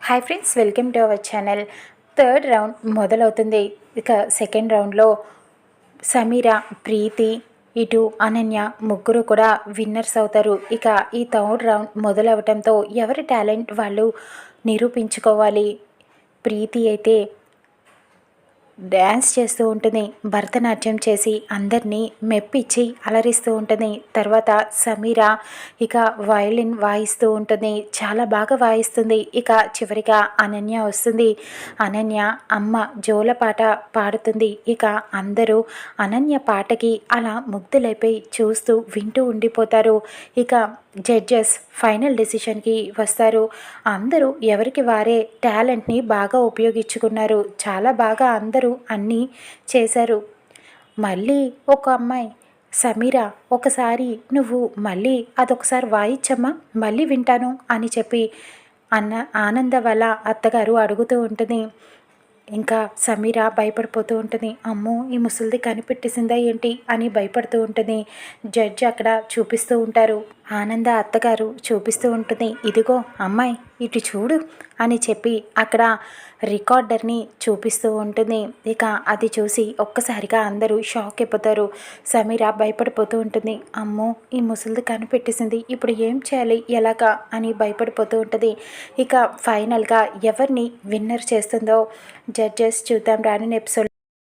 Hi friends, welcome to our channel. Third round మొదలవుతుంది. ఇక second రౌండ్లో సమీర, ప్రీతి, ఇటు అనన్య ముగ్గురు కూడా విన్నర్స్ అవుతారు. ఇక ఈ థర్డ్ రౌండ్ మొదలవటంతో ఎవరి టాలెంట్ వాళ్ళు నిరూపించుకోవాలి. ప్రీతి అయితే డ్యాన్స్ చేస్తూ ఉంటుంది, భరతనాట్యం చేసి అందరినీ మెప్పించి అలరిస్తూ ఉంటుంది. తర్వాత సమీర ఇక వయలిన్ వాయిస్తూ ఉంటుంది, చాలా బాగా వాయిస్తుంది. ఇక చివరిగా అనన్య వస్తుంది. అనన్య అమ్మ జోలపాట పాడుతుంది. ఇక అందరూ అనన్య పాటకి అలా ముగ్ధులైపోయి చూస్తూ వింటూ ఉండిపోతారు. ఇక జడ్జెస్ ఫైనల్ డెసిషన్కి వస్తారు. అందరూ ఎవరికి వారే టాలెంట్ని బాగా ఉపయోగించుకున్నారు, చాలా బాగా అందరూ అన్నీ చేశారు. మళ్ళీ ఒక అమ్మాయి, సమీర ఒకసారి నువ్వు మళ్ళీ అదొకసారి వాయించమ్మా, మళ్ళీ వింటాను అని చెప్పి ఆనంద వాళ్ళ అత్తగారు అడుగుతూ ఉంటుంది. ఇంకా సమీర భయపడిపోతూ ఉంటుంది. అమ్మో, ఈ ముసలిది కనిపెట్టేసిందా ఏంటి అని భయపడుతూ ఉంటుంది. జడ్జి అక్కడ చూపిస్తూ ఉంటారు. ఆనంద అత్తగారు చూపిస్తూ ఉంటుంది. ఇదిగో అమ్మాయి, ఇటు చూడు అని చెప్పి అక్కడ రికార్డర్ని చూపిస్తూ ఉంటుంది. ఇక అది చూసి ఒక్కసారిగా అందరూ షాక్ అయిపోతారు. సమీర భయపడిపోతూ ఉంటుంది. అమ్మో, ఈ ముసలిది కనిపెట్టేసింది, ఇప్పుడు ఏం చేయాలి, ఎలాగా అని భయపడిపోతూ ఉంటుంది. ఇక ఫైనల్గా ఎవరిని విన్నర్ చేస్తుందో జడ్జెస్ చూద్దాం రానున్న ఎపిసోడ్.